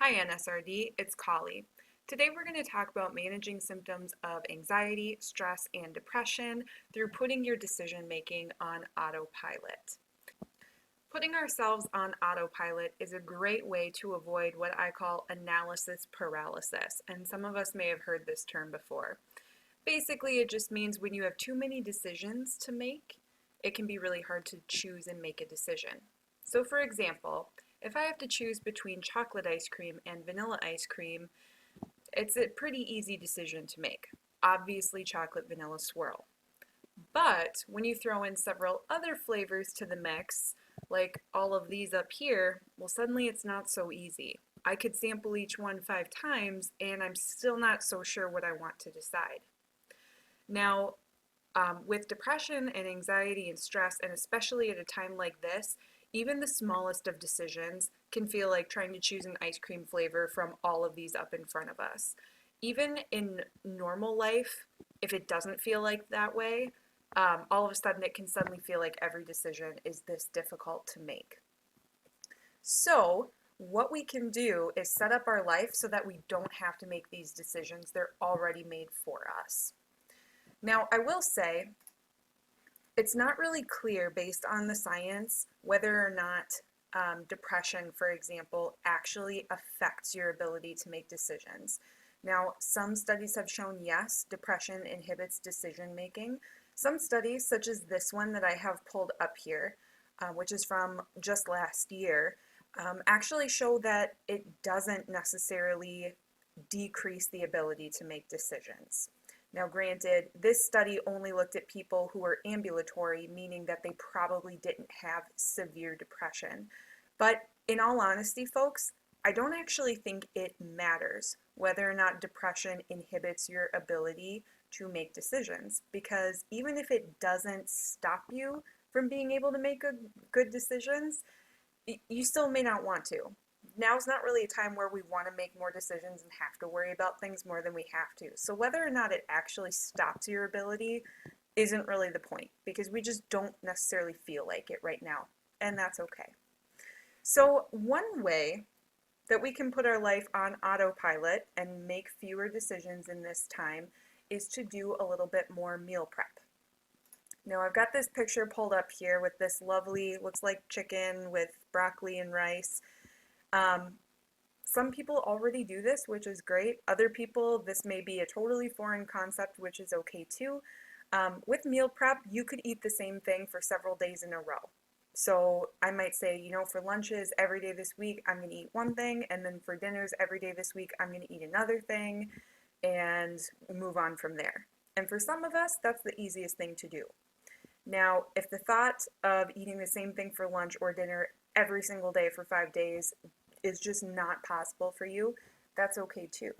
Hi NSRD, it's Kali. Today we're going to talk about managing symptoms of anxiety, stress, and depression through putting your decision making on autopilot. Putting ourselves on autopilot is a great way to avoid what I call analysis paralysis, and some of us may have heard this term before. Basically, it just means when you have too many decisions to make, it can be really hard to choose and make a decision. So for example, if I have to choose between chocolate ice cream and vanilla ice cream, it's a pretty easy decision to make. Obviously, chocolate vanilla swirl. But when you throw in several other flavors to the mix, like all of these up here, well, suddenly it's not so easy. I could sample each one 5 times and I'm still not so sure what I want to decide. Now, with depression and anxiety and stress, and especially at a time like this, even the smallest of decisions can feel like trying to choose an ice cream flavor from all of these up in front of us. Even in normal life, if it doesn't feel like that way, all of a sudden it can suddenly feel like every decision is this difficult to make. So, what we can do is set up our life so that we don't have to make these decisions. They're already made for us. Now, I will say it's not really clear based on the science whether or not depression, for example, actually affects your ability to make decisions. Now, some studies have shown yes, depression inhibits decision making. Some studies, such as this one that I have pulled up here, which is from just last year, actually show that it doesn't necessarily decrease the ability to make decisions. Now, granted, this study only looked at people who were ambulatory, meaning that they probably didn't have severe depression. But in all honesty, folks, I don't actually think it matters whether or not depression inhibits your ability to make decisions, because even if it doesn't stop you from being able to make good decisions, you still may not want to. Now's not really a time where we want to make more decisions and have to worry about things more than we have to. So whether or not it actually stops your ability isn't really the point, because we just don't necessarily feel like it right now, and that's okay. So one way that we can put our life on autopilot and make fewer decisions in this time is to do a little bit more meal prep. Now I've got this picture pulled up here with this lovely, looks like chicken with broccoli and rice. Um, some people already do this, which is great. Other people, this may be a totally foreign concept, which is okay too. With meal prep, you could eat the same thing for several days in a row. So I might say, for lunches every day this week, I'm going to eat one thing, and then for dinners every day this week, I'm going to eat another thing, and move on from there. And for some of us, that's the easiest thing to do. Now, if the thought of eating the same thing for lunch or dinner every single day for 5 days is just not possible for you, that's okay too.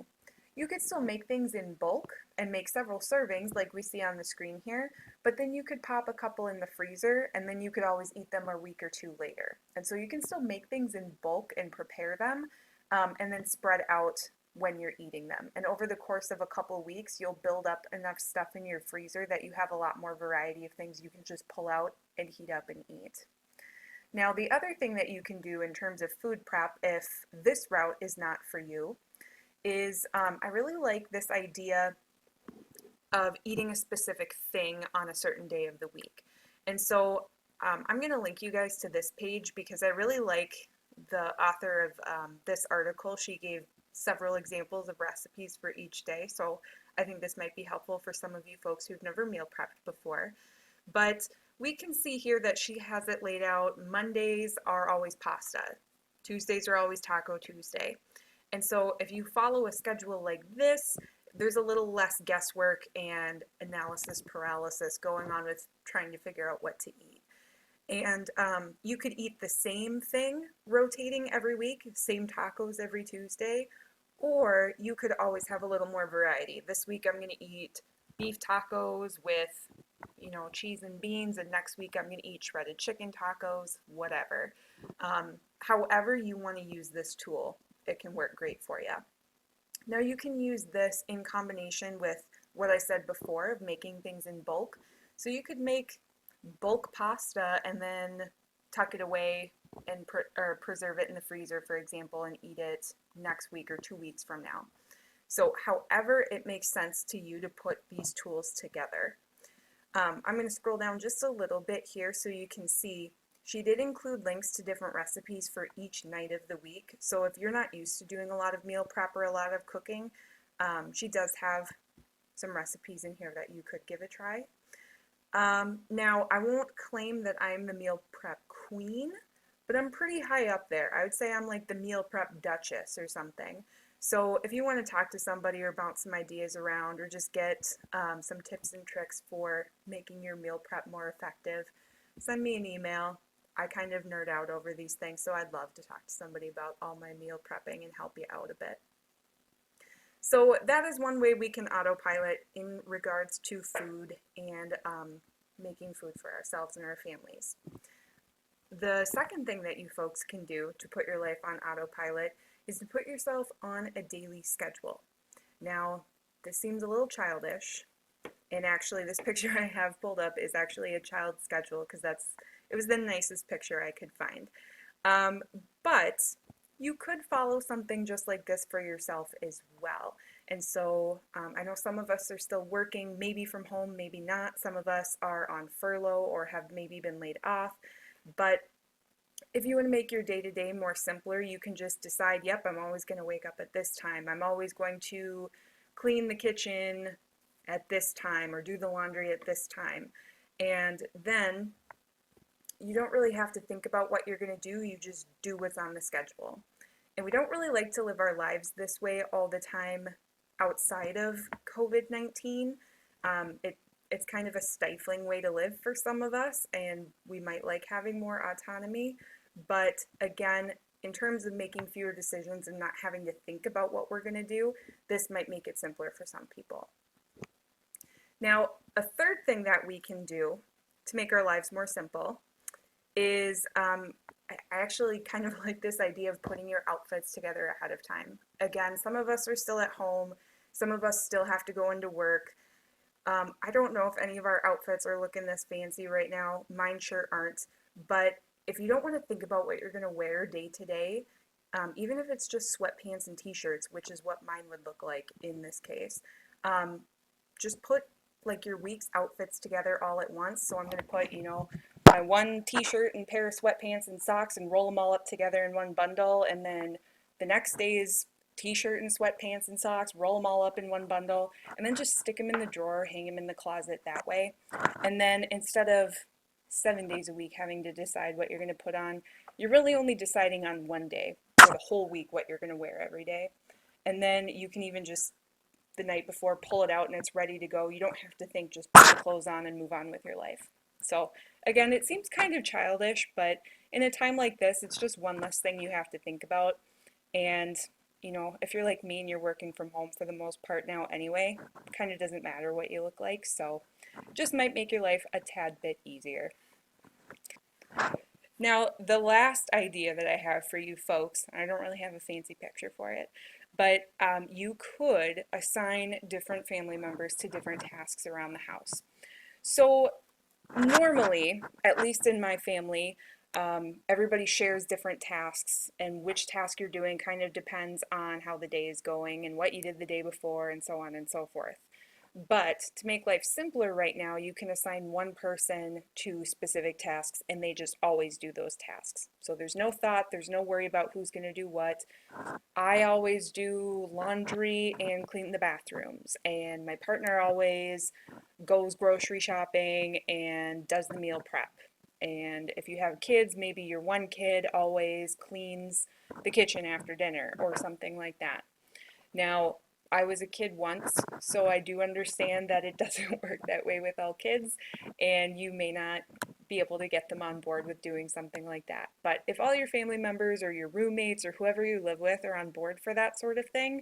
You could still make things in bulk and make several servings like we see on the screen here, but then you could pop a couple in the freezer and then you could always eat them a week or two later. And so you can still make things in bulk and prepare them, and then spread out when you're eating them. And over the course of a couple weeks, you'll build up enough stuff in your freezer that you have a lot more variety of things you can just pull out and heat up and eat. Now, the other thing that you can do in terms of food prep, if this route is not for you, is I really like this idea of eating a specific thing on a certain day of the week. And so I'm going to link you guys to this page because I really like the author of this article. She gave several examples of recipes for each day. So I think this might be helpful for some of you folks who've never meal prepped before. But we can see here that she has it laid out. Mondays are always pasta. Tuesdays are always Taco Tuesday. And so if you follow a schedule like this, there's a little less guesswork and analysis paralysis going on with trying to figure out what to eat. And you could eat the same thing rotating every week, same tacos every Tuesday, or you could always have a little more variety. This week I'm going to eat beef tacos with, cheese and beans, and next week I'm going to eat shredded chicken tacos, whatever. However you want to use this tool, it can work great for you. Now you can use this in combination with what I said before of making things in bulk. So you could make bulk pasta and then tuck it away and or preserve it in the freezer, for example, and eat it next week or 2 weeks from now. So however it makes sense to you to put these tools together. I'm going to scroll down just a little bit here so you can see she did include links to different recipes for each night of the week. So if you're not used to doing a lot of meal prep or a lot of cooking, she does have some recipes in here that you could give a try. Now, I won't claim that I'm the meal prep queen, but I'm pretty high up there. I would say I'm like the meal prep duchess or something. So if you want to talk to somebody or bounce some ideas around or just get some tips and tricks for making your meal prep more effective, send me an email. I kind of nerd out over these things, so I'd love to talk to somebody about all my meal prepping and help you out a bit. So that is one way we can autopilot in regards to food and making food for ourselves and our families. The second thing that you folks can do to put your life on autopilot is to put yourself on a daily schedule. Now, this seems a little childish, and actually this picture I have pulled up is actually a child's schedule because it was the nicest picture I could find. But you could follow something just like this for yourself as well. And so I know some of us are still working, maybe from home, maybe not. Some of us are on furlough or have maybe been laid off. But if you want to make your day-to-day more simpler, you can just decide, yep, I'm always going to wake up at this time. I'm always going to clean the kitchen at this time or do the laundry at this time. And then you don't really have to think about what you're going to do. You just do what's on the schedule. And we don't really like to live our lives this way all the time outside of COVID-19. It's kind of a stifling way to live for some of us, and we might like having more autonomy. But again, in terms of making fewer decisions and not having to think about what we're going to do, this might make it simpler for some people. Now, a third thing that we can do to make our lives more simple is I actually kind of like this idea of putting your outfits together ahead of time. Again, some of us are still at home. Some of us still have to go into work. I don't know if any of our outfits are looking this fancy right now. Mine sure aren't. But if you don't want to think about what you're going to wear day to day, even if it's just sweatpants and t-shirts, which is what mine would look like in this case, just put like your week's outfits together all at once. So I'm going to put, my one t-shirt and pair of sweatpants and socks and roll them all up together in one bundle. And then the next day's t-shirt and sweatpants and socks, roll them all up in one bundle, and then just stick them in the drawer, hang them in the closet that way. And then instead of 7 days a week having to decide what you're going to put on, you're really only deciding on one day for the whole week what you're going to wear every day. And then you can even just the night before pull it out and it's ready to go. You don't have to think, just put the clothes on and move on with your life. So again, it seems kind of childish, but in a time like this, it's just one less thing you have to think about. And if you're like me and you're working from home for the most part now anyway, it kind of doesn't matter what you look like, so just might make your life a tad bit easier. Now, the last idea that I have for you folks, I don't really have a fancy picture for it, but you could assign different family members to different tasks around the house. So normally, at least in my family, everybody shares different tasks, and which task you're doing kind of depends on how the day is going and what you did the day before and so on and so forth. But to make life simpler right now, you can assign one person to specific tasks and they just always do those tasks. So there's no thought, there's no worry about who's going to do what. I always do laundry and clean the bathrooms, and my partner always goes grocery shopping and does the meal prep. And if you have kids, maybe your one kid always cleans the kitchen after dinner or something like that. Now, I was a kid once, so I do understand that it doesn't work that way with all kids, and you may not be able to get them on board with doing something like that. But if all your family members or your roommates or whoever you live with are on board for that sort of thing,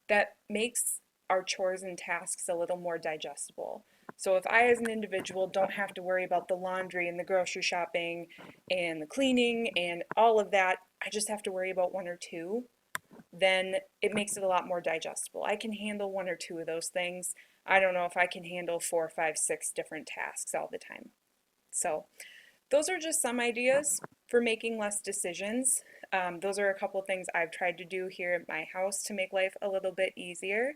that makes our chores and tasks a little more digestible. So if I as an individual don't have to worry about the laundry and the grocery shopping and the cleaning and all of that, I just have to worry about one or two, then it makes it a lot more digestible. I can handle one or two of those things. I don't know if I can handle 4, 5, 6 different tasks all the time. So those are just some ideas for making less decisions. Those are a couple things I've tried to do here at my house to make life a little bit easier.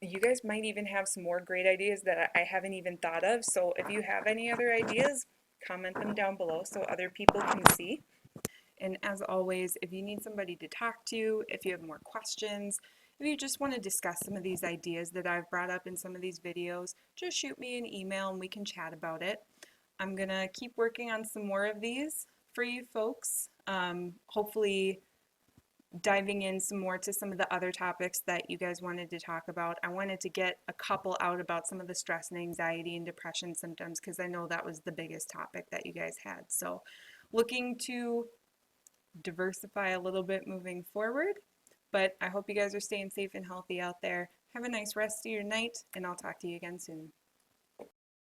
You guys might even have some more great ideas that I haven't even thought of. So if you have any other ideas, comment them down below so other people can see. And as always, if you need somebody to talk to, if you have more questions, if you just want to discuss some of these ideas that I've brought up in some of these videos, just shoot me an email and we can chat about it. I'm going to keep working on some more of these for you folks. Hopefully diving in some more to some of the other topics that you guys wanted to talk about. I wanted to get a couple out about some of the stress and anxiety and depression symptoms because I know that was the biggest topic that you guys had. So looking to diversify a little bit moving forward, but I hope you guys are staying safe and healthy out there. Have a nice rest of your night, and I'll talk to you again soon.